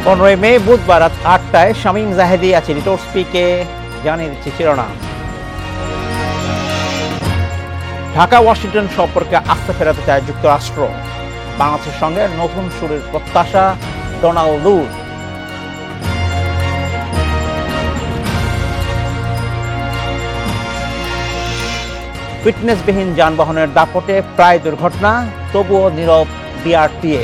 15 মে বুধবার রাত 8টায় শামীম জাহেদি আছে রিটোর স্পিকে জানিয়ে দিচ্ছে শিরোনাম। ঢাকা ওয়াশিংটন সম্পর্কে আস্থা ফেরাতে চায় যুক্তরাষ্ট্র। বাংলাদেশের সঙ্গে নতুন শুরুর প্রত্যাশা ডোনাল্ডুর। ফিটনেসবিহীন যানবাহনের দাপটে প্রায় দুর্ঘটনা, তবুও নীরব বিআরটিএ।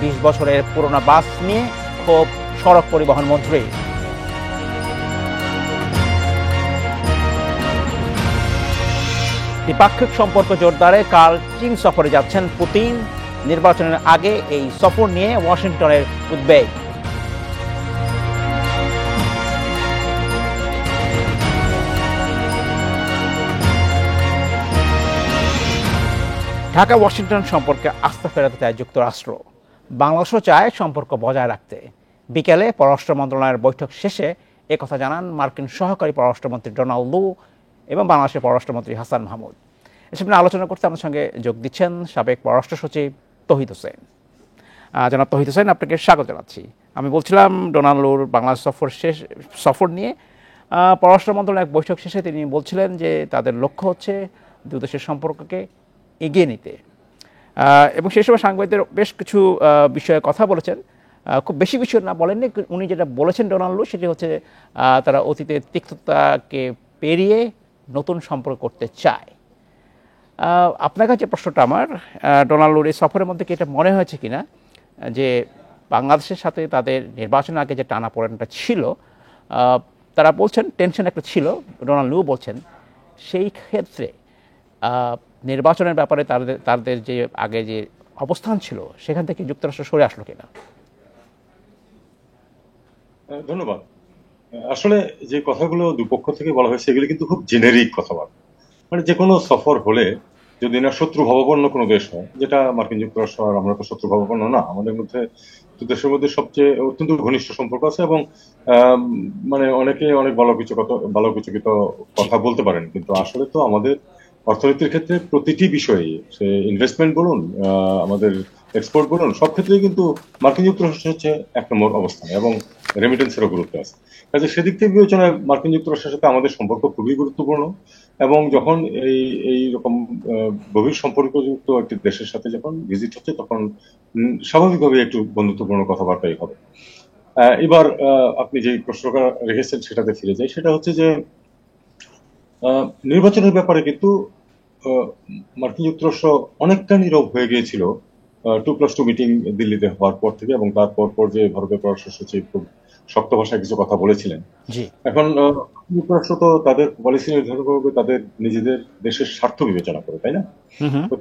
20 বছরের পুরোনো বাস নিয়ে ক্ষোভ সড়ক পরিবহন মন্ত্রী। দ্বিপাক্ষিক সম্পর্ক জোরদারে কাল চীন সফরে যাচ্ছেন পুতিন। নির্বাচনের আগে এই সফর নিয়ে ওয়াশিংটনের উদ্বেগ। ঢাকা ওয়াশিংটন সম্পর্কে আস্থা ফেরাতে চায় যুক্তরাষ্ট্র। বাংলাদেশও চায় সম্পর্ক বজায় রাখতে। বিকেলে পররাষ্ট্র মন্ত্রণালয়ের বৈঠক শেষে একথা জানান মার্কিন সহকারী পররাষ্ট্রমন্ত্রী ডোনাল্ডু এবং বাংলাদেশের পররাষ্ট্রমন্ত্রী হাসান মাহমুদ। এসব নিয়ে আলোচনা করতে আমার সঙ্গে যোগ দিচ্ছেন সাবেক পররাষ্ট্র সচিব তৌহিদ হোসেন। জনাব তৌহিদ হোসেন, আপনাকে স্বাগত জানাচ্ছি। আমি বলছিলাম ডোনাল্ডুর বাংলাদেশ সফর নিয়ে পররাষ্ট্র মন্ত্রণালয়ের এক বৈঠক শেষে তিনি বলছিলেন যে তাদের লক্ষ্য হচ্ছে দুই দেশের সম্পর্ককে এগিয়ে নিতে, এবং সেই সময় সাংবাদিকদের বেশ কিছু বিষয়ে কথা বলেছেন। খুব বেশি বিষয় না বলেননি, উনি যেটা বলেছেন ডোনাল্ডু সেটি হচ্ছে তারা অতীতের তিক্ততাকে পেরিয়ে নতুন সম্পর্ক করতে চায়। আপনার কাছে প্রশ্নটা আমার, ডোনাল্ডুর এই সফরের মধ্যে কি এটা মনে হয়েছে কিনা যে বাংলাদেশের সাথে তাদের নির্বাচনের আগে যে টানাপোড়েনটা ছিল, তারা বলছেন টেনশন একটা ছিল, ডোনাল্ডু বলছেন সেই ক্ষেত্রে নির্বাচনের ব্যাপারে তাদের যে আগে যে অবস্থান ছিল সেখান থেকে যুক্তরাষ্ট্র সরে আসলো কিনা? ধন্যবাদ। আসলে যে কথাগুলো দুপক্ষ থেকে বলা হয়েছে এগুলো কিন্তু খুব জেনেরিক কথাবার্তা। মানে যে কোনো সফর হলে যদি না শত্রু ভাবাপন্ন কোনো দেশ হয়, যেটা মার্কিন যুক্তরাষ্ট্র আর আমরা তো শত্রু ভাবাপন্ন না, আমাদের মধ্যে দেশের মধ্যে সবচেয়ে অত্যন্ত ঘনিষ্ঠ সম্পর্ক আছে এবং মানে অনেকে অনেক বালকচকিত কথা বলতে পারেন, কিন্তু আসলে তো আমাদের অর্থনীতির ক্ষেত্রে প্রতিটি বিষয়ে, সে ইনভেস্টমেন্ট বলুন, আমাদের এক্সপোর্ট বলুন, সব ক্ষেত্রেই কিন্তু মার্কিন যুক্তরাষ্ট্র হচ্ছে 1 নম্বর অবস্থানে এবং রেমিটেন্সেরও গুরুত্ব আছে। কাজে সেদিক থেকে বিবেচনায় মার্কিন যুক্তরাষ্ট্রের সাথে আমাদের সম্পর্ক খুবই গুরুত্বপূর্ণ এবং যখন এই রকম গভীর সম্পর্কযুক্ত একটি দেশের সাথে যখন ভিজিট হচ্ছে তখন স্বাভাবিকভাবে একটু বন্ধুত্বপূর্ণ কথাবার্তাই হবে। এবার আপনি যে প্রশ্নটা রেখেছেন সেটাতে ফিরে যাই, সেটা হচ্ছে যে নির্বাচনের ব্যাপারে কিন্তু মার্কিন যুক্তরাষ্ট্র অনেকটা নীরব হয়ে গিয়েছিল 2+2 মিটিং দিল্লিতে হওয়ার পর থেকে, এবং তারপর যে ভারতের পররাষ্ট্র সচিব খুব শক্ত ভাষায় কিছু কথা বলেছিলেন। এখন যুক্তরাষ্ট্র তো তাদের পলিসি নির্ধারণ করবে তাদের নিজেদের দেশের স্বার্থ বিবেচনা করে, তাই না? তো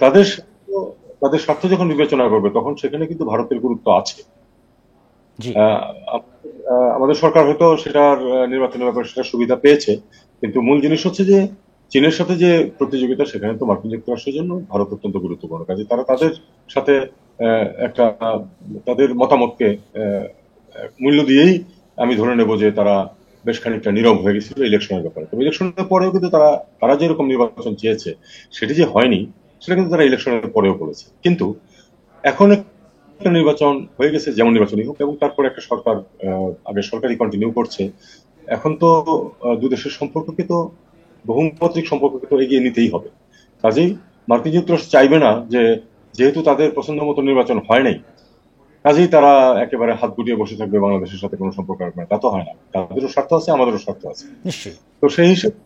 তাদের স্বার্থ যখন বিবেচনা করবে তখন সেখানে কিন্তু ভারতের গুরুত্ব আছে। আমাদের সরকার হয়তো সেটার নির্বাচনের ব্যাপারে সেটা সুবিধা পেয়েছে, কিন্তু মূল জিনিস হচ্ছে যে চীনের সাথে যে প্রতিযোগিতা, সেখানে তো মার্কিন যুক্তরাষ্ট্রের জন্য ভারত অত্যন্ত গুরুত্বপূর্ণ। কাজে তারা তাদের সাথে একটা তাদের মতামতকে মূল্য দিয়েই আমি ধরে নেব যে তারা বেশ খানিকটা নীরব হয়ে গেছিল ইলেকশনের ব্যাপারে। তবে ইলেকশনের পরেও কিন্তু তারা যেরকম নির্বাচন চেয়েছে সেটি যে হয়নি সেটা কিন্তু তারা ইলেকশনের পরেও বলেছে। কিন্তু এখন একটা নির্বাচন হয়ে গেছে, যেমন নির্বাচনই হোক, এবং তারপরে একটা সরকার আগে সরকারই কন্টিনিউ করছে। এখন তো দুই দেশের সম্পর্ককে তো বহুমাত্রিক সম্পর্ককে তো এগিয়ে নিতেই হবে। কাজেই মার্কিন যুক্তরাষ্ট্র চাইবে না যে যেহেতু তাদের পছন্দ মতো নির্বাচন হয় নাই, কাজেই তারা একেবারে হাত গুটিয়ে বসে থাকবে, বাংলাদেশের সাথে কোনো সম্পর্ক রাখবে না। তা তো হয় না, তাদেরও স্বার্থ আছে, আমাদেরও স্বার্থ আছে। তো সেই হিসেবে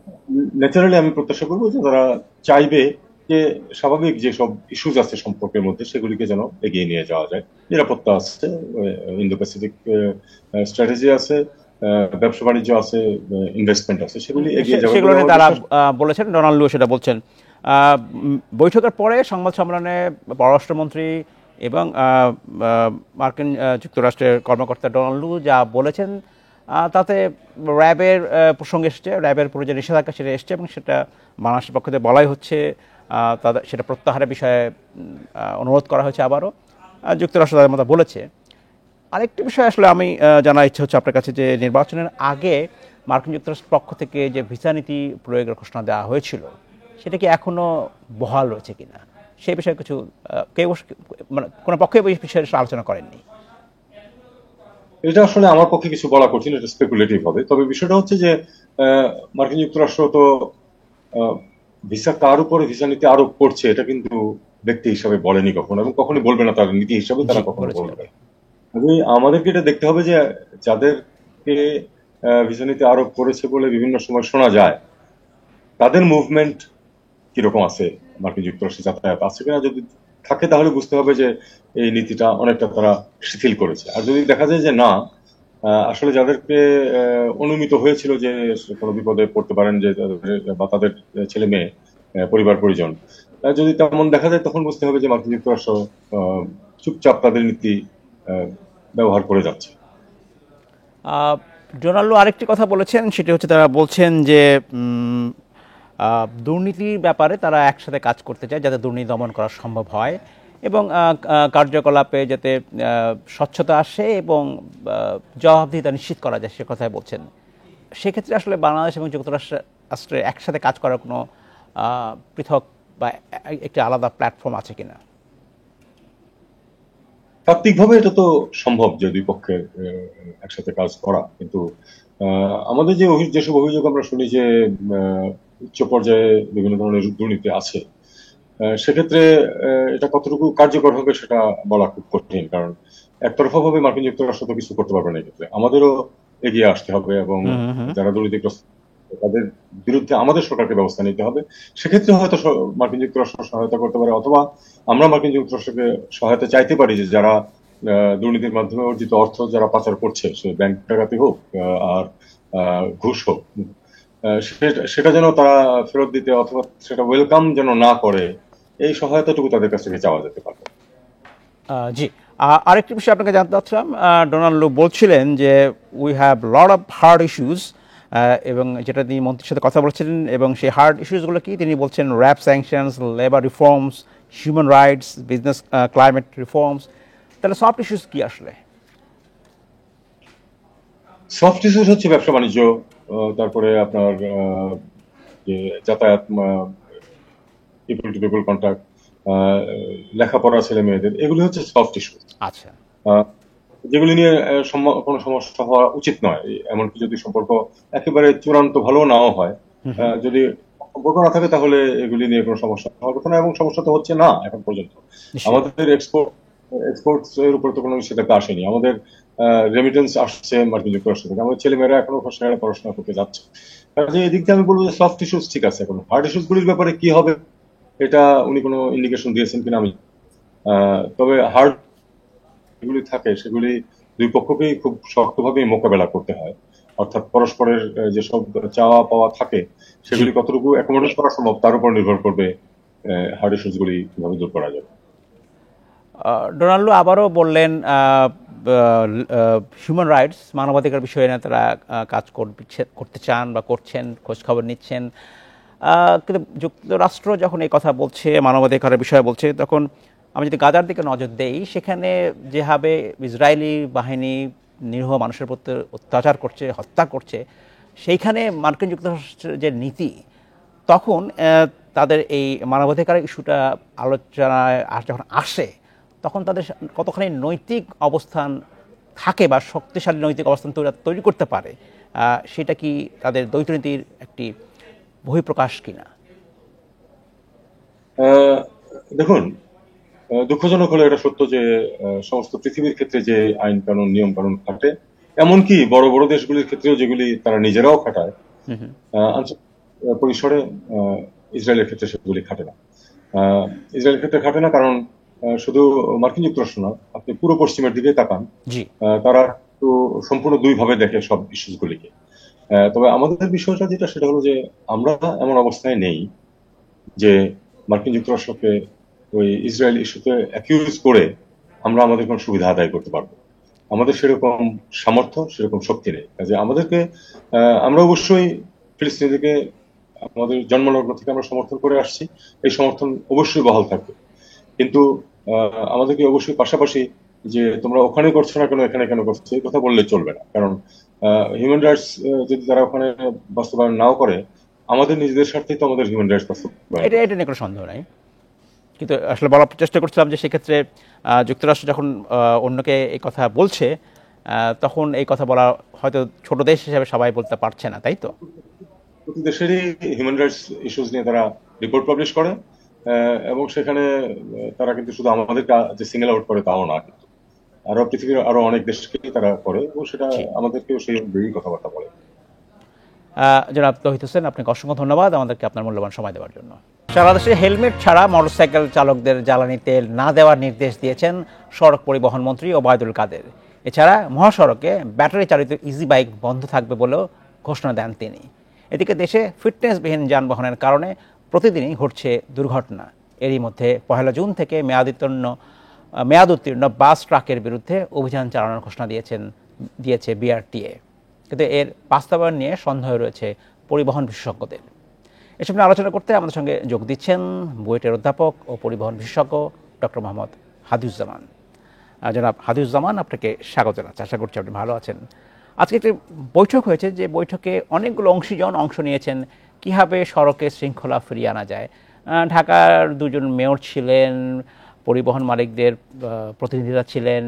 ন্যাচারালি আমি প্রত্যাশা করবো যে তারা চাইবে যে স্বাভাবিক যেসব ইস্যুজ আছে সম্পর্কের মধ্যে সেগুলিকে যেন এগিয়ে নিয়ে যাওয়া যায়। নিরাপত্তা আছে, ইন্দো প্যাসিফিক স্ট্র্যাটেজি আছে, ব্যবসা বাণিজ্য আছে, ইনভেস্টমেন্ট আছে, সেগুলি এগিয়ে যাওয়া। সেগুলো নিয়ে তারা বলেছেন, ডোনাল্ডু সেটা বলছেন। বৈঠকের পরে সংবাদ সম্মেলনে পররাষ্ট্রমন্ত্রী এবং মার্কিন যুক্তরাষ্ট্রের কর্মকর্তা ডোনাল্ডু যা বলেছেন তাতে র্যাবের প্রসঙ্গে এসছে, র্যাবের পুরো যে নিষেধাজ্ঞা সেটা এসছে, এবং সেটা বাংলাদেশের পক্ষ থেকে বলাই হচ্ছে তাদের সেটা প্রত্যাহারের বিষয়ে অনুরোধ করা হয়েছে। আবারও যুক্তরাষ্ট্র তাদের মতো বলেছে। আরেকটি বিষয় আসলে আমি জানার ইচ্ছে হচ্ছে আপনার কাছে, যে নির্বাচনের আগে মার্কিন যুক্তরাষ্ট্রের পক্ষ থেকে যে ভিসা নীতি প্রয়োগের ঘোষণা দেওয়া হয়েছিল সেটা কি এখনো বহাল রয়েছে কিনা, সেই বিষয়ে কিছু কেউ মানে কোনো পক্ষে এই বিষয়ে আলোচনা করেননি? এটা আসলে আমার পক্ষে কিছু বলা কঠিন, এটা স্পেকুলেটিভ হবে। তবে বিষয়টা হচ্ছে যে মার্কিন যুক্তরাষ্ট্র তো ভিসা কার উপরে ভিসা নীতি আরোপ করছে এটা কিন্তু ব্যক্তি হিসাবে বলেনি কখনো, এবং কখনোই বলবে না, তার নীতি হিসাবে জি, তারা কখনো বলেছিল বলবে আগে। না। আমাদেরকে এটা দেখতে হবে যে যাদেরকে ভিসা নীতি আরোপ করেছে বলে বিভিন্ন সময় শোনা যায়, তাদের মুভমেন্ট কিরকম আছে, মার্কিন যুক্তরাষ্ট্রে যাতায়াত আছে কিনা। যদি থাকে তাহলে বুঝতে হবে যে এই নীতিটা অনেকটা তারা শিথিল করেছে। আর যদি দেখা যায় যে না, আসলে যাদেরকে অনুমিত হয়েছিল যে কোনো বিপদে পড়তে পারেন, যে বা তাদের ছেলে মেয়ে, পরিবার পরিজন, যদি তেমন দেখা যায়, তখন বুঝতে হবে যে মার্কিন যুক্তরাষ্ট্র আহ, চুপচাপ তাদের নীতি আহ, ব্যবহার করে যাচ্ছে। ডোনাল্ডো আরেকটি কথা বলেছেন, সেটি হচ্ছে তারা বলছেন যে দুর্নীতির ব্যাপারে তারা একসাথে কাজ করতে চায় যাতে দুর্নীতি দমন করা সম্ভব হয় এবং কার্যকলাপে যাতে স্বচ্ছতা আসে এবং জবাবদিহিতা নিশ্চিত করা যায়, সে কথাই বলছেন। সেক্ষেত্রে আসলে বাংলাদেশ এবং যুক্তরাষ্ট্রের একসাথে কাজ করার কোনো পৃথক বা একটি আলাদা প্ল্যাটফর্ম আছে কিনা? তাত্ত্বিকভাবে এটা তো সম্ভব যে দুই পক্ষের একসাথে কাজ করা, কিন্তু আমাদের যেসব অভিযোগ আমরা শুনি যে উচ্চ পর্যায়ে বিভিন্ন ধরনের দুর্নীতি আছে, সেক্ষেত্রে এটা কতটুকু কার্যকর হবে সেটা বলা খুব কঠিন। কারণ একতরফাভাবে মার্কিন যুক্তরাষ্ট্র তো কিছু করতে পারবে না এক্ষেত্রে, আমাদেরও এগিয়ে আসতে হবে এবং হুম হুম হুম। যারা দুর্নীতিগ্রস্ত তাদের বিরুদ্ধে আমাদের সরকারকে ব্যবস্থা নিতে হবে। সেক্ষেত্রে হয়তো মার্কিন যুক্তরাষ্ট্র সহায়তা করতে পারে, অথবা আমরা মার্কিন যুক্তরাষ্ট্রকে সহায়তা চাইতে পারি যে যারা দুর্নীতির মাধ্যমে অর্জিত অর্থ যারা পাচার করছে, সে ব্যাংক ডাকাতি হোক আর ঘুষ হোক, সেটা যেন তারা ফেরত দিতে অথবা সেটা ওয়েলকাম যেন না করে, এই সহায়তাটুকু তাদের কাছ থেকে চাওয়া যেতে পারে। জি, আরেকটি বিষয় আপনাকে জানতে চাচ্ছিলাম। ডোনাল্ড লু বলছিলেন যে we have lot of hard issues, এবং যেটা তিনি মন্ত্রীর সাথে কথা বলছিলেন, এবং সেই হার্ড ইস্যুসগুলো কি তিনি বলছেন র্যাপ sanctions, labour reforms, human rights, business climate reforms. তাহলে সফট ইস্যুস কি আসলে? সফট ইস্যুস হচ্ছে ব্যবসা বাণিজ্য, তারপরে আপনার যে যাতায়াত, পিপল টু পিপল কন্ট্যাক্ট, লেখাপড়া ছেলে মেয়েদের, এগুলি হচ্ছে সফট ইস্যু, আচ্ছা। যেগুলি নিয়ে কোনো সমস্যা হওয়া উচিত নয়। এমনকি যদি সম্পর্ক একেবারে চূড়ান্ত ভালো নাও হয়, যদি সম্পর্ক না থাকে তাহলে এগুলি নিয়ে কোনো সমস্যা হওয়ার কথা না, এবং সমস্যা তো হচ্ছে না এখন পর্যন্ত। নিশ্চয়ই। আমাদের এক্সপোর্টস এর উপর তো কোনো নিষেধাজ্ঞা আসেনি। আমাদের রেমিটেন্স আসছে মার্কিন যুক্তরাষ্ট্র থেকে, আমাদের ছেলেমেয়েরা এখনো সেখানে পড়াশোনা করতে যাচ্ছে। কাজে এদিক দিয়ে আমি বলবো যে সফট ইস্যুস ঠিক আছে। এখন হার্ড ইস্যুস গুলির ব্যাপারে কি হবে এটা উনি কোনো ইন্ডিকেশন দিয়েছেন কিনা আমি, তবে হার্ড যেগুলি থাকে সেগুলি দুই পক্ষকেই খুব শক্তভাবে মোকাবেলা করতে হয়। অর্থাৎ পরস্পরের যেসব চাওয়া পাওয়া থাকে জি। সেগুলি কতটুকু অ্যাকোমোডেট করা সম্ভব তার উপর নির্ভর করবে হার্ড ইস্যুস গুলি কিভাবে দূর করা যাবে। ডোনাল্ডো আবারও বললেন হিউম্যান রাইটস, মানবাধিকার বিষয়ে না তারা কাজ করতে চান বা করছেন, খোঁজ খবর নিচ্ছেন। কিন্তু যুক্তরাষ্ট্র যখন এই কথা বলছে, মানবাধিকারের বিষয়ে বলছে, তখন আমি যদি গাজার দিকে নজর দেই, সেখানে যেভাবে ইসরায়েলি বাহিনী নিরীহ মানুষের প্রতি অত্যাচার করছে, হত্যা করছে, সেইখানে মার্কিন যুক্তরাষ্ট্রের যে নীতি, তখন তাদের এই মানবাধিকার ইস্যুটা আলোচনায় যখন আসে, তখন তাদের কতখানি নৈতিক অবস্থান থাকে বা শক্তিশালী নৈতিক অবস্থান তৈরি করতে পারে, সেটা কি তাদের দ্বৈতনীতির একটি বহিঃপ্রকাশ কিনা? আহ, দেখুন, দুঃখজনক হলে এটা সত্য যে সমস্ত পৃথিবীর ক্ষেত্রে যে আইন কানুন নিয়ম কানুন খাটে, এমনকি বড় বড় দেশগুলির ক্ষেত্রেও যেগুলি তারা নিজেরাও খাটায়, আন্তর্জাতিক পরিসরে ইসরায়েলের ক্ষেত্রে সেগুলি খাটে না। ইসরায়েলের ক্ষেত্রে খাটে না কারণ শুধু মার্কিন যুক্তরাষ্ট্র না, আপনি পুরো পশ্চিমের দিকে তাকান, জি। তারা তো সম্পূর্ণ দুই ভাবে দেখে সব ইস্যুস গুলিকে। তবে আমাদের বিষয়টা যেটা সেটা হলো যে আমরা এমন অবস্থায় নেই যে মার্কিন যুক্তরাষ্ট্রকে ওই ইসরায়েল ইস্যুতে অ্যাকিউজ করে আমরা আমাদের কোনো সুবিধা আদায় করতে পারবো। আমাদের সেরকম সামর্থ্য, সেরকম শক্তি নেই। কাজে আমাদেরকে আমরা অবশ্যই ফিলিস্তিনিদেরকে আমাদের জন্মলগ্ন থেকে আমরা সমর্থন করে আসছি, এই সমর্থন অবশ্যই বহাল থাকবে। কিন্তু আমাদেরকে অবশ্যই পাশাপাশি যে তোমরা ওখানে করছো না কেন, এখানে কেন করছো, এই কথা বললে চলবে না। কারণ হিউম্যান রাইটস যদি তারা ওখানে বাস্তবায়ন নাও করে, আমাদের নিজেদের স্বার্থেই তো আমাদের হিউম্যান রাইটস বাস্তবায়ন এটা করতে এটা নিয়ে কোনো সন্দেহ নাই। কিন্তু আসলে বলার চেষ্টা করছিলাম যে সেক্ষেত্রে যুক্তরাষ্ট্র যখন অন্যকে এই কথা বলছে, তখন এই কথা বলা হয়তো ছোট দেশ হিসেবে সবাই বলতে পারছে না, তাই তো? প্রতি দেশেরই হিউম্যান রাইটস ইস্যুস নিয়ে তারা রিপোর্ট পাবলিশ করে, এবং সেখানে তারা কিন্তু শুধু আমাদেরকে যে সিঙ্গেল আউট করে তাও না, কিন্তু আরো পৃথিবীর আরো অনেক দেশকে তারা করে, এবং সেটা জি। আমাদেরকেও সেই অনুযায়ী কথাবার্তা বলে। জনাব তৌহিদ হোসেন, আপনাকে অসংখ্য ধন্যবাদ আমাদেরকে আপনার মূল্যবান সময় দেওয়ার জন্য। সারা দেশে হেলমেট ছাড়া মোটরসাইকেল চালকদের জ্বালানি তেল না দেওয়ার নির্দেশ দিয়েছেন সড়ক পরিবহন মন্ত্রী ওবায়দুল কাদের। এছাড়া মহাসড়কে ব্যাটারি চালিত ইজি বাইক বন্ধ থাকবে বলেও ঘোষণা দেন তিনি। এদিকে দেশে ফিটনেসবিহীন যানবাহনের কারণে প্রতিদিনই ঘটছে দুর্ঘটনা। এরই মধ্যে 1 জুন থেকে মেয়াদ উত্তীর্ণ বাস ট্রাকের বিরুদ্ধে অভিযান চালানোর ঘোষণা দিয়েছে বিআরটিএ। কিন্তু এর বাস্তবায়ন নিয়ে সন্দেহ রয়েছে পরিবহন বিশেষজ্ঞদের। এসব নিয়ে আলোচনা করতে আমাদের সঙ্গে যোগ দিচ্ছেন বুয়েটের অধ্যাপক ও পরিবহন বিশেষজ্ঞ ডক্টর মোহাম্মদ হাদিউজ্জামান। জনাব হাদিউজ্জামান, আপনাকে স্বাগত জানাচ্ছি। আশা করছি আপনি ভালো আছেন। আজকে একটি বৈঠক হয়েছে, যে বৈঠকে অনেকগুলো অংশীজন অংশ নিয়েছেন কীভাবে সড়কে শৃঙ্খলা ফিরিয়ে আনা যায়। ঢাকার 2 জন মেয়র ছিলেন, পরিবহন মালিকদের প্রতিনিধিরা ছিলেন,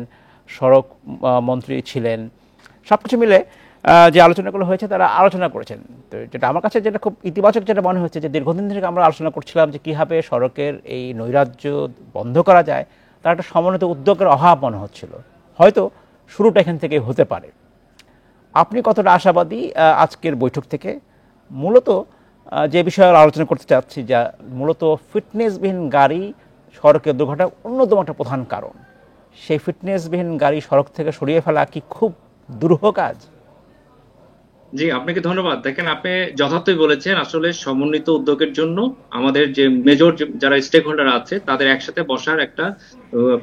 সড়ক মন্ত্রী ছিলেন। সব কিছু মিলে যে আলোচনাগুলো হয়েছে তারা আলোচনা করেছেন। তো যেটা আমার কাছে যেটা খুব ইতিবাচক যেটা মনে হচ্ছে, যে দীর্ঘদিন থেকে আমরা আলোচনা করছিলাম যে কীভাবে সড়কের এই নৈরাজ্য বন্ধ করা যায়, তার একটা সমন্বিত উদ্যোগের অভাব মনে হচ্ছিল। হয়তো শুরুটা এখান থেকে হতে পারে। আপনি কতটা আশাবাদী আজকের বৈঠক থেকে? মূলত যে বিষয়ে আলোচনা করতে চাচ্ছি, যা মূলত ফিটনেসবিহীন গাড়ি সড়কের দুর্ঘটনার অন্যতম একটা প্রধান কারণ। সেই ফিটনেসবিহীন গাড়ি সড়ক থেকে সরিয়ে ফেলা কি খুব দুরূহ কাজ? জি, আপনাকে ধন্যবাদ। দেখেন, আপনি যথার্থই বলেছেন। আসলে সমন্বিত উদ্যোগের জন্য আমাদের যে মেজর যারা স্টেক হোল্ডার আছে তাদের একসাথে বসার একটা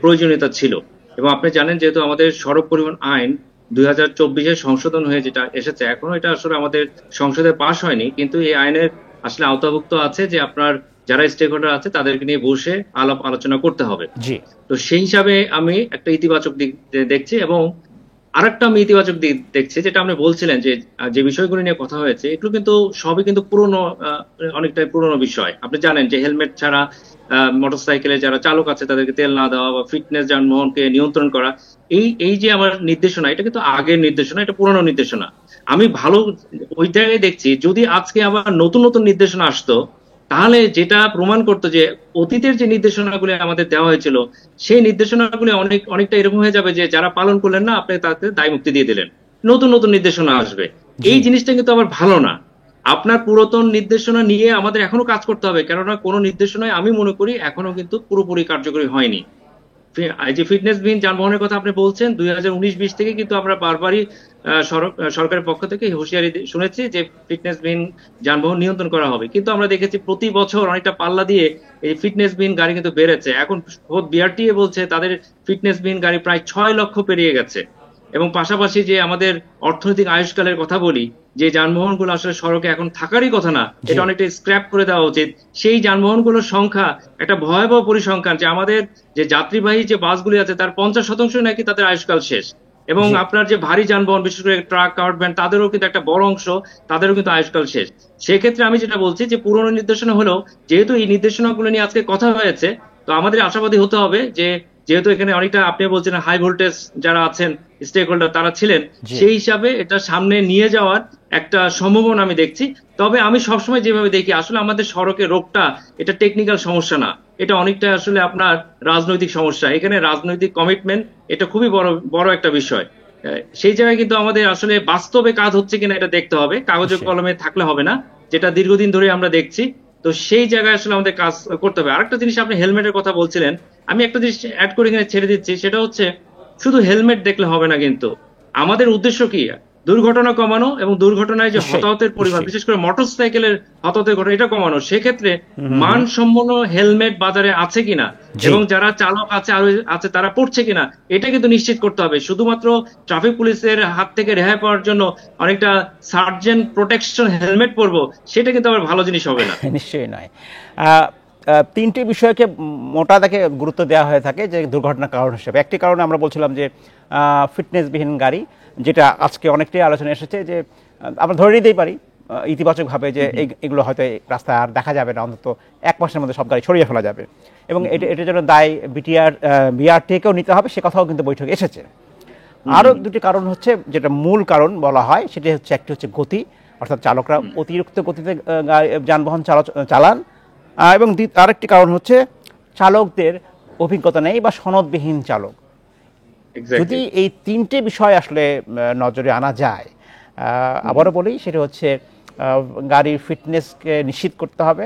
প্রয়োজনীয়তা ছিল। এবং আপনি জানেন, যেহেতু আমাদের সড়ক পরিবহন আইন 2024-এ সংশোধন হয়ে যেটা এসেছে, এখনো এটা আসলে আমাদের সংসদে পাশ হয়নি, কিন্তু এই আইনের আসলে আওতাভুক্ত আছে যে আপনার যারা স্টেক হোল্ডার আছে তাদেরকে নিয়ে বসে আলাপ আলোচনা করতে হবে। জি। তো সেই হিসাবে আমি একটা ইতিবাচক দিক দেখছি, এবং আরেকটা আমি ইতিবাচক দিক দেখছি, যেটা আপনি বলছিলেন যে যে বিষয়গুলো নিয়ে কথা হয়েছে এগুলো কিন্তু সবই কিন্তু পুরনো, অনেকটাই পুরনো বিষয়। আপনি জানেন যে হেলমেট ছাড়া মোটরসাইকেলে যারা চালক আছে তাদেরকে তেল না দেওয়া বা ফিটনেস যানবাহনকে নিয়ন্ত্রণ করা, এই যে আমার নির্দেশনা, এটা কিন্তু আগের নির্দেশনা, এটা পুরনো নির্দেশনা। আমি ভালো ওইটাই দেখছি, যদি আজকে আবার নতুন নতুন নির্দেশনা আসতো তাহলে যেটা প্রমাণ করতো যে অতীতের যে নির্দেশনাগুলি আমাদের দেওয়া হয়েছিল সেই নির্দেশনাগুলি অনেকটা এরকম হয়ে যাবে যে যারা পালন করলেন না আপনি তাকে দায় মুক্তি দিয়ে দিলেন, নতুন নতুন নির্দেশনা আসবে। এই জিনিসটা কিন্তু আবার ভালো না। আপনার পুরাতন নির্দেশনা নিয়ে আমাদের এখনো কাজ করতে হবে, কেননা কোনো নির্দেশনায় আমি মনে করি এখনো কিন্তু পুরোপুরি কার্যকরী হয়নি। যে ফিটনেসবিহীন যানবাহনের কথা আপনি বলছেন, 2019-20 থেকে কিন্তু আমরা বারবারই সরকারের পক্ষ থেকে হুঁশিয়ারি শুনেছি যে ফিটনেসবিহীন যানবাহন নিয়ন্ত্রণ করা হবে, কিন্তু আমরা দেখেছি প্রতি বছর অনেকটা পাল্লা দিয়ে এই ফিটনেসবিহীন গাড়ি কিন্তু বেড়েছে। এখন খোদ বিআরটিএ বলছে তাদের ফিটনেসবিহীন গাড়ি প্রায় 6 লক্ষ পেরিয়ে গেছে। এবং পাশাপাশি যে আমাদের অর্থনৈতিক আয়ুষ্কালের কথা বলি, যে যানবাহনগুলো আসলে সড়কে এখন থাকারই কথা না, এটা অনেকটা স্ক্র্যাপ করে দেওয়া উচিত, সেই যানবাহনগুলোর সংখ্যা একটা ভয়াবহ পরিসংখ্যান, যে আমাদের যে যাত্রীবাহী যে বাসগুলি আছে তার 50% নাকি তাদের আয়ুষ্কাল শেষ। এবং আপনার যে ভারী যানবাহন, বিশেষ করে ট্রাক, কাভার্ড ভ্যান, তাদেরও কিন্তু একটা বড় অংশ, তাদেরও কিন্তু আয়ুষ্কাল শেষ। সেক্ষেত্রে আমি যেটা বলছি যে পুরনো নির্দেশনা হলেও যেহেতু এই নির্দেশনাগুলো নিয়ে আজকে কথা হয়েছে, তো আমাদের আশাবাদী হতে হবে যে যেহেতু এখানে অনেকটা আপনি বলছেন হাই ভোল্টেজ যারা আছেন স্টেক হোল্ডার তারা ছিলেন, সেই হিসাবে এটা সামনে নিয়ে যাওয়ার একটা সম্ভাবনা আমি দেখছি। তবে আমি সবসময় যেভাবে দেখি, আসলে আমাদের সড়কের রোগটা এটা টেকনিক্যাল সমস্যা না, এটা অনেকটা আসলে আপনার রাজনৈতিক সমস্যা। এখানে রাজনৈতিক কমিটমেন্ট এটা খুবই বড় একটা বিষয়। সেই জায়গায় কিন্তু আমাদের আসলে বাস্তবে কাজ হচ্ছে কিনা এটা দেখতে হবে, কাগজে কলমে থাকলে হবে না, যেটা দীর্ঘদিন ধরে আমরা দেখছি। তো সেই জায়গায় আসলে আমাদের কাজ করতে হবে। আরেকটা জিনিস, আপনি হেলমেটের কথা বলছিলেন, আমি একটা জিনিস অ্যাড করে এখানে ছেড়ে দিচ্ছি, সেটা হচ্ছে শুধু হেলমেট দেখলে হবে না, কিন্তু আমাদের উদ্দেশ্য কি? দুর্ঘটনা কমানো এবং দুর্ঘটনায় যে হতাহতের পরিমাণ, বিশেষ করে মোটরসাইকেলের হতাহতের ঘটনা, এটা কমানো। সেক্ষেত্রে মানসম্পন্ন হেলমেট বাজারে আছে কিনা এবং যারা চালক আছে তারা পড়ছে কিনা, এটা কিন্তু নিশ্চিত করতে হবে। শুধুমাত্র ট্রাফিক পুলিশের হাত থেকে রেহাই পাওয়ার জন্য অনেকটা সার্জেন্ট প্রোটেকশন হেলমেট পরবো, সেটা কিন্তু আবার ভালো জিনিস হবে না। নিশ্চয়ই নয়। তিনটি বিষয়কে মোটা দাগে গুরুত্ব দেওয়া হয়ে থাকে যে দুর্ঘটনার কারণ হিসেবে। একটি কারণে আমরা বলছিলাম যে ফিটনেসবিহীন গাড়ি, যেটা আজকে অনেকটাই আলোচনা এসেছে, যে আমরা ধরে নিতেই পারি ইতিবাচকভাবে যে এগুলো হয়তো রাস্তায় আর দেখা যাবে না, অন্তত 1 মাসের মধ্যে সব গাড়ি ছড়িয়ে ফেলা যাবে, এবং এটার জন্য দায় বিআরটিকেও নিতে হবে, সে কথাও কিন্তু বৈঠকে এসেছে। আরো দুটি কারণ হচ্ছে, যেটা মূল কারণ বলা হয় সেটি হচ্ছে, একটি হচ্ছে গতি, অর্থাৎ চালকরা অতিরিক্ত গতিতে যানবাহন চালান, এবং আরেকটি কারণ হচ্ছে চালকদের অভিজ্ঞতা নেই বা সনদবিহীন চালক। যদি এই তিনটে বিষয় আসলে নজরে আনা যায়, আবারও বলি, সেটা হচ্ছে গাড়ির ফিটনেসকে নিশ্চিত করতে হবে,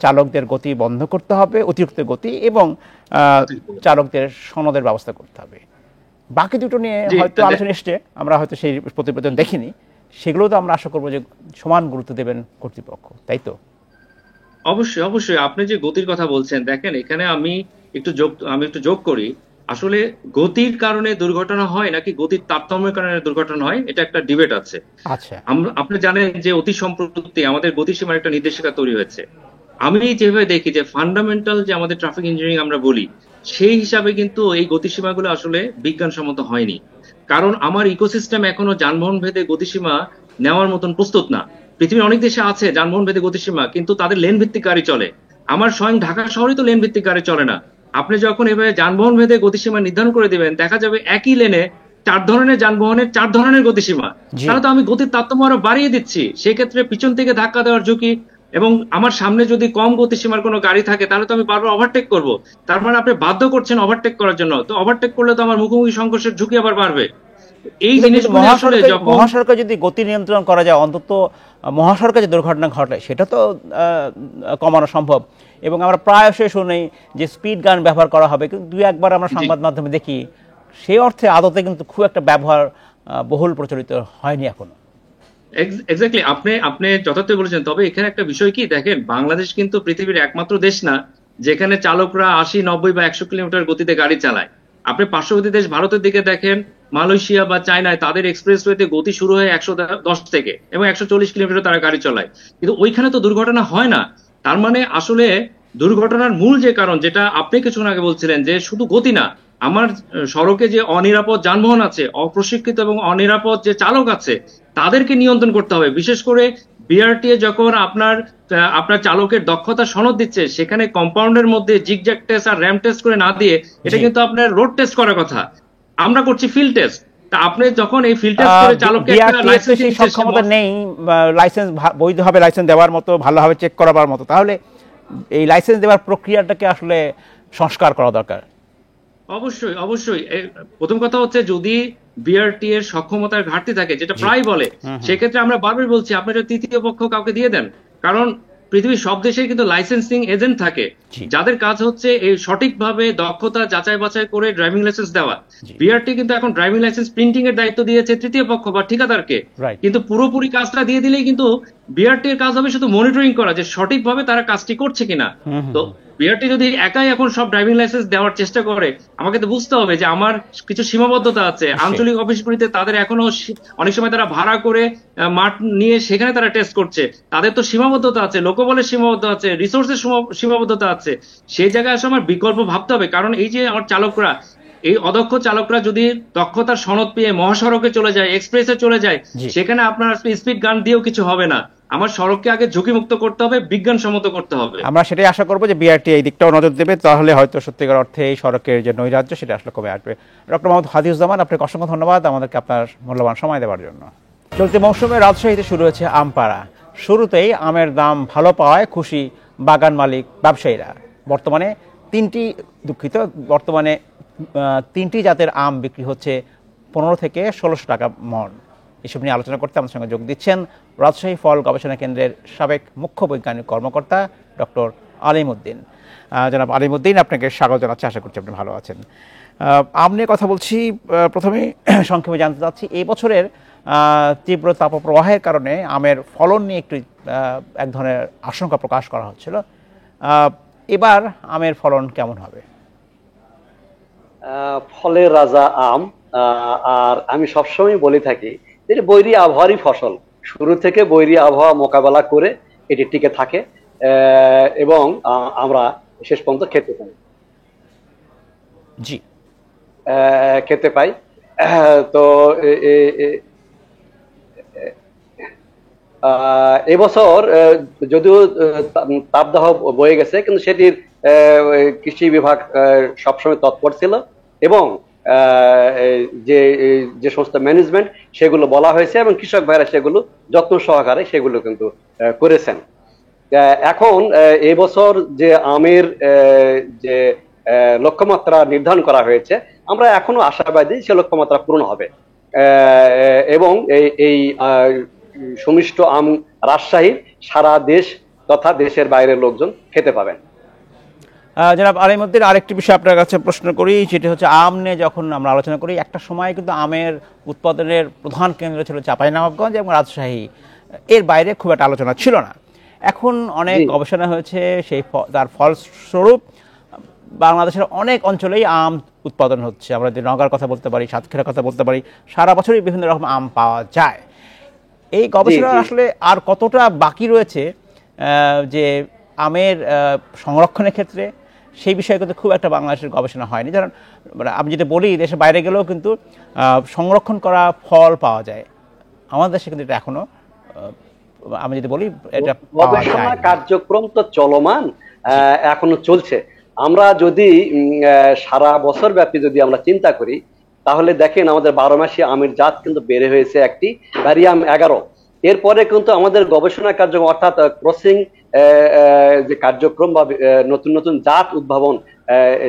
চালকদের গতি বন্ধ করতে হবে, অতিরিক্ত গতি, এবং চালকদের সনদের ব্যবস্থা করতে হবে। বাকি দুটো নিয়ে হয়তো আলোচনা এসছে, আমরা হয়তো সেই প্রতিবেদন দেখিনি, সেগুলো তো আমরা আশা করবো যে সমান গুরুত্ব দেবেন কর্তৃপক্ষ, তাই তো? অবশ্যই অবশ্যই, আপনি যে গতির কথা বলছেন, দেখেন এখানে আমি একটু যোগ করি। আসলে গতির কারণে দুর্ঘটনা হয় নাকি গতির তারতম্যের কারণে দুর্ঘটনা হয়, এটা একটা ডিবেট আছে। আচ্ছা, আপনি জানেন যে অতি সম্প্রতি আমাদের গতিসীমার একটা নির্দেশিকা তৈরি হয়েছে। আমি যেভাবে দেখি যে ফান্ডামেন্টাল যে আমাদের ট্রাফিক ইঞ্জিনিয়ারিং আমরা বলি, সেই হিসাবে কিন্তু এই গতিসীমাগুলো আসলে বিজ্ঞানসম্মত হয়নি। কারণ আমার ইকোসিস্টেম এখনো যানবাহন ভেদে গতিসীমা নেওয়ার মতন প্রস্তুত না। পৃথিবীর অনেক দেশে আছে যানবাহন ভেদে গতিসীমা, কিন্তু তাদের লেন ভিত্তিক গাড়ি চলে। আমার স্বয়ং ঢাকা শহরে তো লেন ভিত্তিক গাড়ি চলে না। আপনি যখন এভাবে যানবাহন ভেদে গতিসীমা নির্ধারণ করে দিবেন, দেখা যাবে একই লেনে 4 ধরনের যানবাহনের 4 ধরনের গতিসীমা। তাহলে তো আমি গতির তারতম্য আরো বাড়িয়ে দিচ্ছি। সেক্ষেত্রে পিছন থেকে ধাক্কা দেওয়ার ঝুঁকি, এবং আমার সামনে যদি কম গতিসীমার কোনো গাড়ি থাকে তাহলে তো আমি বারবার ওভারটেক করব। তার মানে আপনি বাধ্য করছেন ওভারটেক করার জন্য, তো ওভারটেক করলে তো আমার মুখোমুখি সংঘর্ষের ঝুঁকি আবার বাড়বে। এই জিনিসগুলো আসলে মহাসড়কে যদি গতি নিয়ন্ত্রণ করা যায়, অন্তত মহাসড়কে যে দুর্ঘটনা ঘটে সেটা তো কমানো সম্ভব। এবং আমরা প্রায়শই শুনি যে স্পিড গান ব্যবহার করা হবে, কিন্তু দুই একবার আমরা সংবাদ মাধ্যমে দেখি, সেই অর্থে আদতে কিন্তু খুব একটা ব্যবহার বহুল প্রচলিত হয়নি এখনো। এক্স্যাক্টলি, আপনি যথার্থ বলেছেন। তবে এখানে একটা বিষয় কি, দেখেন বাংলাদেশ কিন্তু পৃথিবীর একমাত্র দেশ না যেখানে চালকরা 80, 90 বা 100 কিলোমিটার গতিতে গাড়ি চালায়। আপনি পার্শ্ববর্তী দেশ ভারতের দিকে দেখেন, মালয়েশিয়া বা চায়নায় তাদের এক্সপ্রেসওয়েতে গতি শুরু হয় 110 থেকে, এবং 140 কিলোমিটার তারা গাড়ি চালায়, কিন্তু ওইখানে তো দুর্ঘটনা হয় না। তার মানে আসলে দুর্ঘটনার মূল যে কারণ, যেটা আপনি কিছুক্ষণ আগে বলছিলেন, যে শুধু গতি না, আমার সড়কে যে অনিরাপদ যানবাহন আছে, অপ্রশিক্ষিত এবং অনিরাপদ যে চালক আছে, তাদেরকে নিয়ন্ত্রণ করতে হবে। বিশেষ করে বিআরটিএ যখন আপনার চালকের দক্ষতা সনদ দিচ্ছে, সেখানে কম্পাউন্ডের মধ্যে জিগজ্যাগ টেস্ট আর র্যাম টেস্ট করে না দিয়ে, এটা কিন্তু আপনার রোড টেস্ট করার কথা। আমরা করছি ফিল্ড টেস্ট। তা আপনি যখন এই ফিল্ড টেস্ট করে চালককে একটা লাইসেন্স সক্ষমতা নেই, লাইসেন্স বৈধভাবে লাইসেন্স দেওয়ার মতো, ভালোভাবে চেক করার মতো, তাহলে এই লাইসেন্স দেওয়ার প্রক্রিয়াটাকে আসলে সংস্কার করা দরকার। অবশ্যই অবশ্যই। প্রথম কথা হচ্ছে, যদি বিআরটি এর সক্ষমতার ঘাটতি থাকে, যেটা প্রায় বলে, সেক্ষেত্রে আমরা বারবার বলছি আপনি যদি তৃতীয় পক্ষ কাউকে দিয়ে দেন। কারণ পৃথিবীর সব দেশে কিন্তু লাইসেন্সিং এজেন্ট থাকে, যাদের কাজ হচ্ছে এই সঠিকভাবে দক্ষতা যাচাই বাছাই করে ড্রাইভিং লাইসেন্স দেওয়া। বিআরটি কিন্তু এখন ড্রাইভিং লাইসেন্স প্রিন্টিং এর দায়িত্ব দিয়েছে তৃতীয় পক্ষ বা ঠিকাদারকে, কিন্তু পুরোপুরি কাজটা দিয়ে দিলেই কিন্তু বিআরটি এর কাজ হবে শুধু মনিটরিং করা, যে সঠিকভাবে তারা কাজটি করছে কিনা। তো বিআরটি যদি একাই এখন সব ড্রাইভিং লাইসেন্স দেওয়ার চেষ্টা করে, আমাকে তো বুঝতে হবে যে আমার কিছু সীমাবদ্ধতা আছে। আঞ্চলিক অফিসগুলিতে তাদের এখনো অনেক সময় তারা ভাড়া করে মাঠ নিয়ে সেখানে তারা টেস্ট করছে, তাদের তো সীমাবদ্ধতা আছে, লোকবলের সীমাবদ্ধতা আছে, রিসোর্সের সীমাবদ্ধতা আছে। সেই জায়গায় আসলে আমার বিকল্প ভাবতে হবে। কারণ এই যে আমার চালকরা, এই অদক্ষ চালকরা যদি দক্ষতার সনদ পেয়ে মহাসড়কে চলে যায়, এক্সপ্রেসে চলে যায়, সেখানে আপনার স্পিড গান দিয়েও কিছু হবে না। আমার সড়ককে আগে ঝুঁকিমুক্ত করতে হবে, বিজ্ঞানসম্মত করতে হবে। আমরা সেটাই আশা করবো যে বিআরটি এই দিকটাও নজর দেবে, তাহলে হয়তো সত্যিকার অর্থে এই সড়কের যে নৈরাজ্য সেটা আসলে কমে আসবে। ডক্টর মোহাম্মদ হাদিউজ্জামান, আপনাকে অসংখ্য ধন্যবাদ আমাদেরকে আপনার মূল্যবান সময় দেওয়ার জন্য। চলতি মৌসুমে রাজশাহীতে শুরু হয়েছে আম পাড়া। শুরুতেই আমের দাম ভালো পাওয়ায় খুশি বাগান মালিক, ব্যবসায়ীরা। বর্তমানে তিনটি জাতের আম বিক্রি হচ্ছে 15 থেকে 1600 টাকা মণ। এসব নিয়ে আলোচনা করতে আমার সঙ্গে যোগ দিচ্ছেন রাজশাহী ফল গবেষণা কেন্দ্রের সাবেক মুখ্য বৈজ্ঞানিক কর্মকর্তা ডক্টর আলিমউদ্দিন। জনাব আলিমউদ্দিন, আপনাকে স্বাগত জানাচ্ছি, আশা করছি আপনি ভালো আছেন। আম নিয়ে কথা বলছি। প্রথমেই সংক্ষেপে জানতে চাচ্ছি, এই বছরের তীব্র তাপপ্রবাহের কারণে আমের ফলন নিয়ে একটু এক ধরনের আশঙ্কা প্রকাশ করা হচ্ছিল। এবার আমের ফলন কেমন হবে? ফলের রাজা আম, আর আমি সবসময় বলে থাকি যে বৈরী আবহাওয়ারই ফসল, শুরু থেকে বৈরী আবহাওয়া মোকাবেলা করে এটি টিকে থাকে এবং আমরা শেষ পর্যন্ত খেতে পাই। তো এবছর যদিও তাপদাহ বয়ে গেছে, কিন্তু সেটির কৃষি বিভাগ সবসময় তৎপর ছিল এবং যে যে সমস্ত ম্যানেজমেন্ট সেগুলো বলা হয়েছে, এবং কৃষক ভাইরা সেগুলো যত্ন সহকারে সেগুলো কিন্তু করেছেন। এখন এই বছর যে আমের যে লক্ষ্যমাত্রা নির্ধারণ করা হয়েছে, আমরা এখনো আশাবাদী সে লক্ষ্যমাত্রা পূরণ হবে, এবং এই সুমিষ্ট আম রাজশাহীর সারা দেশ তথা দেশের বাইরের লোকজন খেতে পাবেন। জনাব আলিমুদ্দিন, আরেকটি বিষয় আপনার কাছে প্রশ্ন করি, সেটি হচ্ছে আম নিয়ে যখন আমরা আলোচনা করি, একটা সময় কিন্তু আমের উৎপাদনের প্রধান কেন্দ্র ছিল চাঁপাইনবাবগঞ্জ এবং রাজশাহী, এর বাইরে খুব একটা আলোচনা ছিল না। এখন অনেক গবেষণা হয়েছে, তার ফলস্বরূপ বাংলাদেশের অনেক অঞ্চলেই আম উৎপাদন হচ্ছে। আমরা যদি নওগাঁর কথা বলতে পারি, সাতক্ষীরার কথা বলতে পারি, সারা বছরই বিভিন্ন রকম আম পাওয়া যায়। এই গবেষণা আসলে আর কতটা বাকি রয়েছে যে আমের সংরক্ষণের ক্ষেত্রে, সেই বিষয়ে কিন্তু খুব একটা বাংলাদেশের গবেষণা হয়নি। কারণ আমি যেটা বলি, দেশের বাইরে গেলেও কিন্তু সংরক্ষণ করা ফল পাওয়া যায়, আমাদের দেশে কিন্তু এটা এখনো, আমি যদি বলি, এটা গবেষণা কার্যক্রম তো চলমান, এখনো চলছে। আমরা যদি সারা বছর ব্যাপী যদি আমরা চিন্তা করি, তাহলে দেখেন আমাদের 12 মাসি আমের জাত কিন্তু বেড়ে হয়েছে একটি, বারিয়াম 11। এরপরে কিন্তু আমাদের গবেষণা কার্যক্রম অর্থাৎ ক্রসিং যে কার্যক্রম বা নতুন নতুন জাত উদ্ভাবন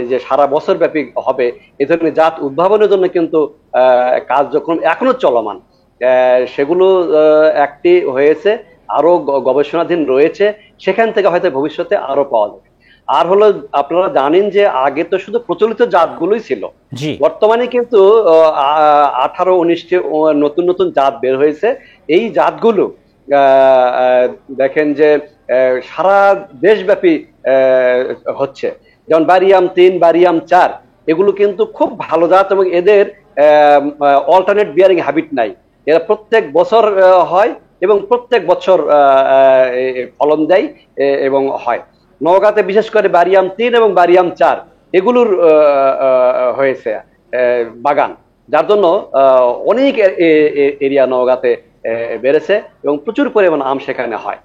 যে সারা বছর ব্যাপী হবে, এ ধরনের জাত উদ্ভাবনের জন্য কিন্তু কার্যক্রম এখনো চলমান। সেগুলো একটি হয়েছে, আরো গবেষণাধীন রয়েছে, সেখান থেকে হয়তো ভবিষ্যতে আরো পাওয়া যাবে। আর হলো, আপনারা জানেন যে আগে তো শুধু প্রচলিত জাতগুলোই ছিল, বর্তমানে কিন্তু 18-19টি নতুন নতুন জাত বের হয়েছে। এই জাতগুলো দেখেন যে সারা দেশব্যাপী হচ্ছে, যেমন বারিয়াম 3, বারিয়াম 4, এগুলো কিন্তু খুব ভালো জাত, এবং এদের অল্টারনেট বিয়ারিং হ্যাবিট নাই। এরা প্রত্যেক বছর হয় এবং প্রত্যেক বছর ফলন দেয় এবং হয়। নওগাঁতে বিশেষ করে বারিয়াম 3 এবং বারিয়াম 4 এগুলোর হয়েছে বাগান, যার জন্য অনেক এরিয়া নওগাঁতে বেড়েছে এবং প্রচুর পরিমাণ আম সেখানে হয়।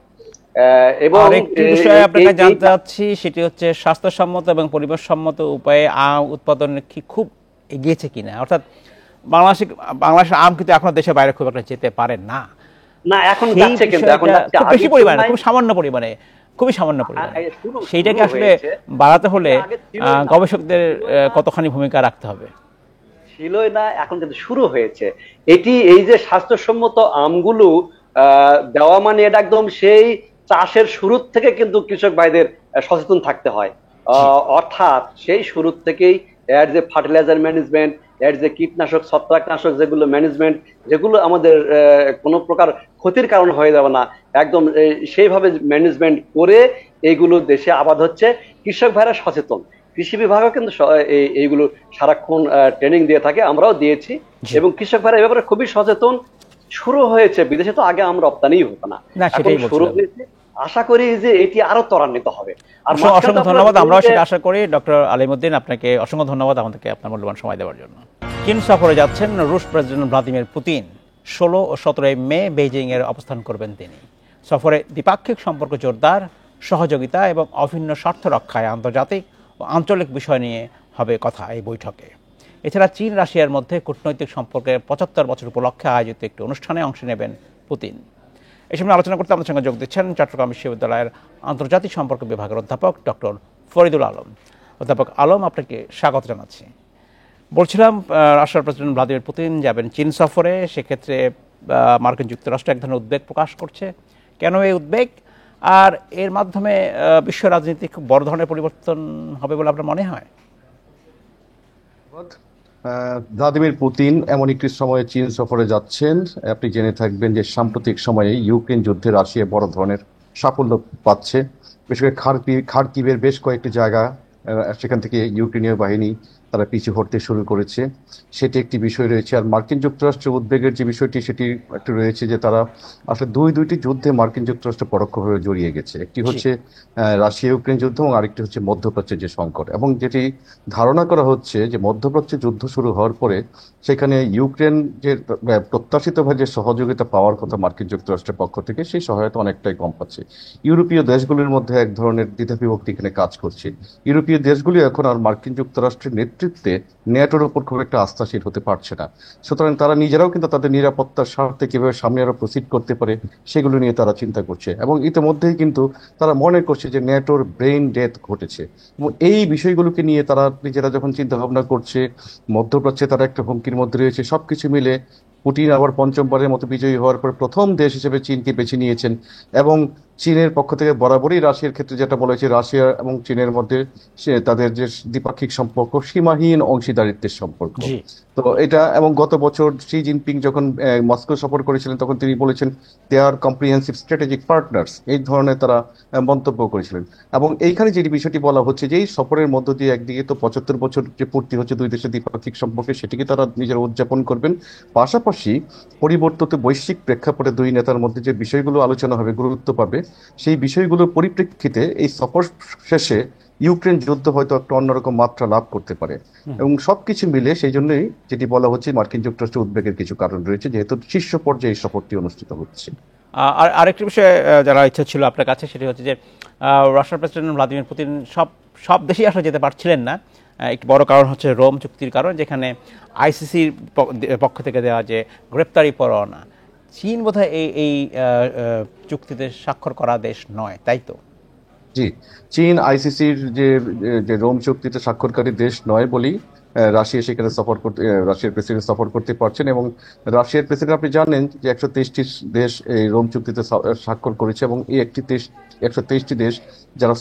এবং আরেকটি বিষয় আপনাকে জানতে চাচ্ছি, সেটি হচ্ছে স্বাস্থ্যসম্মত এবং পরিবেশসম্মত উপায়ে আম উৎপাদন কি খুব এগিয়েছে কিনা, অর্থাৎ বাংলাদেশের আম কিন্তু এখনো দেশের বাইরে খুব একটা যেতে পারে না। না, এখন যাচ্ছে, কিন্তু এখন খুব বেশি পরিমাণে, খুব সামান্য পরিমাণে, খুবই সামান্য পরিমাণে। সেইটাকে আসলে বাড়াতে হলে গবেষকদের কতখানি ভূমিকা রাখতে হবে? ছিলই না, এখন কিন্তু শুরু হয়েছে। এই যে স্বাস্থ্যসম্মত আমগুলো দেওয়া, মানে এটা একদম সেই চাষের শুরুর থেকে কিন্তু কৃষক ভাইদের সচেতন থাকতে হয়। অর্থাৎ সেই শুরুর থেকেই এর যে ফার্টিলাইজার ম্যানেজমেন্ট, এর যে কীটনাশক ছত্রাকনাশক যেগুলো ম্যানেজমেন্ট, যেগুলো আমাদের কোনো প্রকার ক্ষতির কারণ হয়ে যাবে না, একদম সেইভাবে ম্যানেজমেন্ট করে এইগুলো দেশে আবাদ হচ্ছে। কৃষক ভাইরা সচেতন, কৃষি বিভাগও কিন্তু এইগুলো সারাক্ষণ ট্রেনিং দিয়ে থাকে, আমরাও দিয়েছি, এবং কৃষক ভাইরা এ ব্যাপারে খুবই সচেতন। শুরু হয়েছে, বিদেশে তো আগে আমরা রপ্তানিই হতো না, এখন শুরু হয়েছে। আশা করি যে এটি আরো ত্বরান্বিত হবে। আর অসংখ্য ধন্যবাদ, আমরাও সেটা আশা করি। ডক্টর আলিমুদ্দিন, আপনাকে অসংখ্য ধন্যবাদ আমাদেরকে আপনার মূল্যবান সময় দেওয়ার জন্য। চীন সফরে যাচ্ছেন রুশ প্রেসিডেন্ট ভ্লাদিমির পুতিন। 16 ও 17 মে বেইজিং এর অবস্থান করবেন তিনি। সফরে দ্বিপাক্ষিক সম্পর্ক জোরদার, সহযোগিতা এবং অভিন্ন স্বার্থ রক্ষায় আন্তর্জাতিক ও আঞ্চলিক বিষয় নিয়ে হবে কথা এই বৈঠকে। এছাড়া চীন রাশিয়ার মধ্যে কূটনৈতিক সম্পর্কের 75 বছর উপলক্ষে আয়োজিত একটি অনুষ্ঠানে অংশ নেবেন পুতিন। এই সময় আলোচনা করতে আমাদের সঙ্গে যোগ দিচ্ছেন চট্টগ্রাম বিশ্ববিদ্যালয়ের আন্তর্জাতিক সম্পর্ক বিভাগের অধ্যাপক ডক্টর ফরিদুল আলম। অধ্যাপক আলম, আপনাকে স্বাগত জানাচ্ছি। বলছিলাম, রাশিয়ার প্রেসিডেন্ট ভ্লাদিমির পুতিন যাবেন চীন সফরে, সেক্ষেত্রে মার্কিন যুক্তরাষ্ট্র এক ধরনের উদ্বেগ প্রকাশ করছে। কেন এই উদ্বেগ, আর এর মাধ্যমে বিশ্ব রাজনীতি খুব বড় ধরনের পরিবর্তন হবে বলে আপনার মনে হয়? ভ্লাদিমির পুতিন এমন একটি সময়ে চীন সফরে যাচ্ছেন। আপনি জেনে থাকবেন যে সাম্প্রতিক সময়ে ইউক্রেন যুদ্ধে রাশিয়া বড় ধরনের সাফল্য পাচ্ছে। বিশেষ করে খার্কিভের বেশ কয়েকটি জায়গা, সেখান থেকে ইউক্রেনীয় বাহিনী তারা পিছু হটতে শুরু করেছে, সেটি একটি বিষয় রয়েছে। আর মার্কিন যুক্তরাষ্ট্রের উদ্বেগের যে বিষয়টি, সেটি একটু রয়েছে যে তারা আসলে দুইটি যুদ্ধে মার্কিন যুক্তরাষ্ট্র পরোক্ষভাবে জড়িয়ে গেছে। একটি হচ্ছে রাশিয়া ইউক্রেন যুদ্ধ, এবং আরেকটি হচ্ছে মধ্যপ্রাচ্যের যে সংকট। এবং যেটি ধারণা করা হচ্ছে যে মধ্যপ্রাচ্যে যুদ্ধ শুরু হওয়ার পরে সেখানে ইউক্রেন যে প্রত্যাশিতভাবে যে সহযোগিতা পাওয়ার কথা মার্কিন যুক্তরাষ্ট্রের পক্ষ থেকে, সেই সহায়তা অনেকটাই কম পাচ্ছে। ইউরোপীয় দেশগুলির মধ্যে এক ধরনের দ্বিধাবিভক্তি এখানে কাজ করছে। ইউরোপীয় দেশগুলি এখন আর মার্কিন যুক্তরাষ্ট্রের নেতৃত্বে ন্যাটোর উপর খুব একটা আস্থাশীল হতে পারছে না। সুতরাং তারা নিজেরাও কিন্তু তাদের নিরাপত্তার স্বার্থে কিভাবে সামনে আরো প্রসিড করতে পারে সেগুলো নিয়ে তারা চিন্তা করছে, এবং ইতিমধ্যেই কিন্তু তারা মনে করছে যে ন্যাটোর ব্রেইন ডেথ ঘটেছে। এবং এই বিষয়গুলোকে নিয়ে তারা নিজেরা যখন চিন্তা ভাবনা করছে, মধ্যপ্রাচ্যে তারা একটা হুমকির মধ্যে রয়েছে, সবকিছু মিলে পুতিন আবার পঞ্চমবারের মতো বিজয়ী হওয়ার পর প্রথম দেশ হিসেবে চীনকে বেছে নিয়েছেন। এবং চীনের পক্ষ থেকে বরাবরই রাশিয়ার ক্ষেত্রে যেটা বলা হয়েছে, রাশিয়া এবং চীনের মধ্যে তাদের যে দ্বিপাক্ষিক সম্পর্ক সীমাহীন অংশীদারিত্বের সম্পর্ক। তো এটা, এবং গত বছর শি জিনপিং যখন মস্কো সফর করেছিলেন তখন তিনি বলেছেন দে আর কম্প্রিহেন্সিভ স্ট্র্যাটেজিক পার্টনার্স, এই ধরনের তারা মন্তব্য করেছিলেন। এবং এইখানে যে বিষয়টি বলা হচ্ছে যে এই সফরের মধ্য দিয়ে একদিকে তো 75 বছর যে পূর্তি হচ্ছে দুই দেশের দ্বিপাক্ষিক সম্পর্কে, সেটিকে তারা নিজেরা উদযাপন করবেন, পাশাপাশি পরিবর্তিত বৈশ্বিক প্রেক্ষাপটে দুই নেতার মধ্যে যে বিষয়গুলো আলোচনা হবে, গুরুত্ব পাবে, সেই বিষয়গুলোর পরিপ্রেক্ষিতে এই সফর শেষে ইউক্রেন যুদ্ধ হয়তো একটা অন্যরকম মাত্রা লাভ করতে পারে। এবং সবকিছু মিলে সেই জন্যই যেটি বলা হচ্ছে মার্কিন যুক্তরাষ্ট্রের উদ্বেগের কিছু কারণ রয়েছে, যেহেতু শীর্ষ পর্যায়ে এই সফরটি অনুষ্ঠিত হচ্ছে। আর আরেকটি বিষয়ে যারা ইচ্ছা ছিল আপনার কাছে, সেটি হচ্ছে যে রাশিয়ার প্রেসিডেন্ট ভ্লাদিমির পুতিন সব দেশেই আসলে যেতে পারছিলেন না। একটি বড় কারণ হচ্ছে রোম চুক্তির কারণ, যেখানে আইসিসির পক্ষ থেকে দেওয়া যে গ্রেপ্তারি পরোয়ানা। চীন বোধহয় এই চুক্তিতে স্বাক্ষর করা দেশ নয়, তাই তো? জি, চীন আইসিসির যে রোম চুক্তিতে স্বাক্ষরকারী দেশ নয় বলেই রাশিয়া সেখানে রাশিয়ার প্রেসিডেন্ট সফর করতে পারছেন। এবং রাশিয়ার প্রেসিডেন্ট, আপনি জানেন যে 123টি দেশ এই রোম চুক্তিতে স্বাক্ষর করেছে, এবং এই 123টি দেশ যারা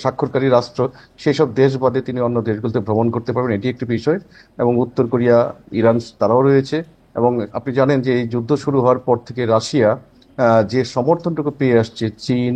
স্বাক্ষরকারী রাষ্ট্র, সেই সব দেশ বাদে তিনি অন্য দেশগুলোতে ভ্রমণ করতে পারবেন, এটি একটি বিষয়। এবং উত্তর কোরিয়া, ইরান তারাও রয়েছে। এবং আপনি জানেন যে এই যুদ্ধ শুরু হওয়ার পর থেকে রাশিয়া যে সমর্থনটুকু পেয়ে আসছে চীন,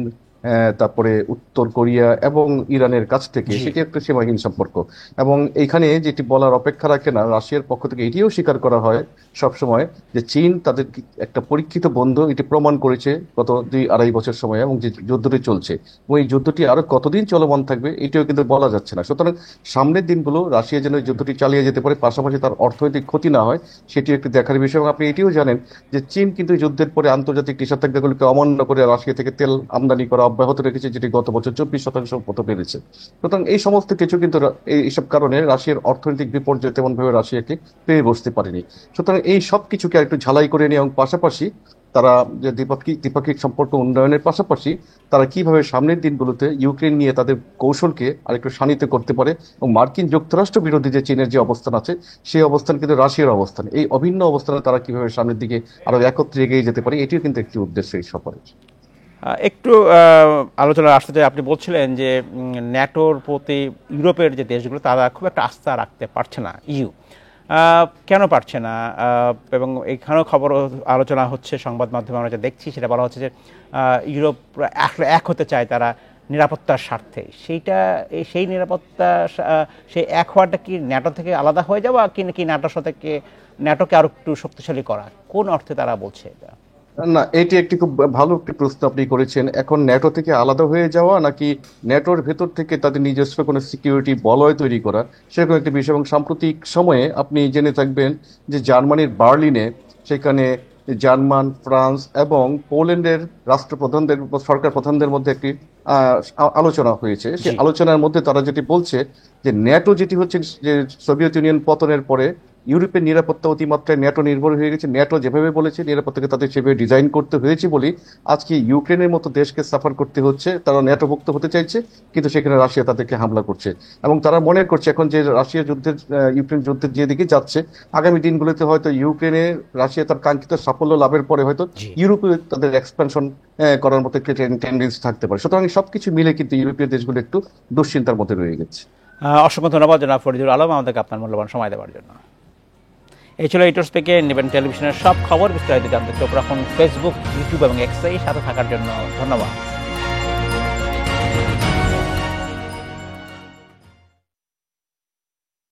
তারপরে উত্তর কোরিয়া এবং ইরানের কাছ থেকে, সেটি একটা সীমাহীন সম্পর্ক। এবং এইখানে যেটি বলার অপেক্ষা রাখে না, রাশিয়ার পক্ষ থেকে এটিও স্বীকার করা হয় সবসময় যে চীন তাদের একটা পরীক্ষিত বন্ধু, এটি প্রমাণ করেছে গত 2-2.5 বছর সময়, এবং যে যুদ্ধটি চলছে এবং এই যুদ্ধটি আরো কতদিন চলমান থাকবে এটিও কিন্তু বলা যাচ্ছে না। সুতরাং সামনের দিনগুলো রাশিয়া যেন এই যুদ্ধটি চালিয়ে যেতে পারে, পাশাপাশি তার অর্থনৈতিক ক্ষতি না হয়, সেটি একটি দেখার বিষয়। এবং আপনি এটিও জানেন যে চীন কিন্তু যুদ্ধের পরে আন্তর্জাতিক নিষেধাজ্ঞাগুলিকে অমান্য করে রাশিয়া থেকে তেল আমদানি করা অব্যাহত রেখেছে, যেটি গত বছর 24% মতো বেড়েছে। সুতরাং এই সমস্ত কিছু কিন্তু এইসব কারণে রাশিয়ার অর্থনৈতিক বিপর্যয় তেমন ভাবে রাশিয়াকে পেয়ে বসতে পারেনি। সুতরাং এই সব কিছুকে একটু ঝালাই করে নিয়ে, এবং পাশাপাশি তারা যে দ্বিপাক্ষিক সম্পর্ক উন্নয়নের পাশাপাশি তারা কিভাবে সামনের দিনগুলোতে ইউক্রেন নিয়ে তাদের কৌশলকে আরেকটু শানিত করতে পারে, এবং মার্কিন যুক্তরাষ্ট্র বিরোধী যে চীনের যে অবস্থান আছে সেই অবস্থান কিন্তু রাশিয়ার অবস্থান, এই অভিন্ন অবস্থানে তারা কিভাবে সামনের দিকে আরো একত্রে এগিয়ে যেতে পারে, এটিও কিন্তু একটি উদ্দেশ্য এই সফরের। একটু আলোচনা আসতে চাই, আপনি বলছিলেন যে ন্যাটোর প্রতি ইউরোপের যে দেশগুলো তারা খুব একটা আস্থা রাখতে পারছে না, কেন পারছে না? এবং এখানেও খবর আলোচনা হচ্ছে, সংবাদ মাধ্যমে আমরা যা দেখছি সেটা বলা হচ্ছে যে ইউরোপ এক হতে চায় তারা নিরাপত্তার স্বার্থে। সেই নিরাপত্তা, সেই এক হওয়াটা কি ন্যাটো থেকে আলাদা হয়ে যাওয়া, নাকি ন্যাটোকে আরো একটু শক্তিশালী করা? কোন অর্থে তারা বলছে এটা? না, এটি একটি খুব ভালো একটি প্রশ্ন আপনি করেছেন। এখন ন্যাটো থেকে আলাদা হয়ে যাওয়া নাকি ন্যাটোর ভেতর থেকে তাদের নিজস্ব কোনো সিকিউরিটি বলয় তৈরি করা, সেরকম একটি বিষয়। এবং সাম্প্রতিক সময়ে আপনি জেনে থাকবেন যে জার্মানির বার্লিনে সেখানে জার্মান, ফ্রান্স এবং পোল্যান্ডের রাষ্ট্রপ্রধানদের, সরকার প্রধানদের মধ্যে একটি আলোচনা হয়েছে। সেই আলোচনার মধ্যে তারা যেটি বলছে যে ন্যাটো যেটি হচ্ছে যে সোভিয়েত ইউনিয়ন পতনের পরে ইউরোপের নিরাপত্তা অতিমাত্রায় ন্যাটো নির্ভর হয়ে গেছে। ন্যাটো যেভাবে বলেছে নিরাপত্তাকে তাদের সেভাবে ডিজাইন করতে হয়েছে বলেই আজকে ইউক্রেনের মতো দেশকে সাফার করতে হচ্ছে। তারা ন্যাটোভুক্ত হতে চাইছে, কিন্তু সেখানে রাশিয়া তাদেরকে হামলা করছে। এবং তারা মনে করছে এখন যে ইউক্রেন যুদ্ধের যেদিকে যাচ্ছে, আগামী দিনগুলোতে হয়তো রাশিয়া তার কাঙ্ক্ষিত সাফল্য লাভের পরে হয়তো ইউরোপে তাদের এক্সপ্যানশন করার মতো একটি টেন্ডেন্সি থাকতে পারে। সুতরাং সবকিছু মিলে কিন্তু ইউরোপীয় দেশগুলো একটু দুশ্চিন্তার মধ্যে রয়ে গেছে। অসংখ্য ধন্যবাদ জনাব ফরিদুল আলম আমাদেরকে আপনার মূল্যবান সময় দেওয়ার জন্য। এই ছিল ইটস থেকে ইন্ডিপেন্ডেন্ট টেলিভিশনের সব খবর। বিস্তারিত জানতে চোখ রাখুন ফেসবুক, ইউটিউব এবং এক্সে। সাথে থাকার জন্য ধন্যবাদ।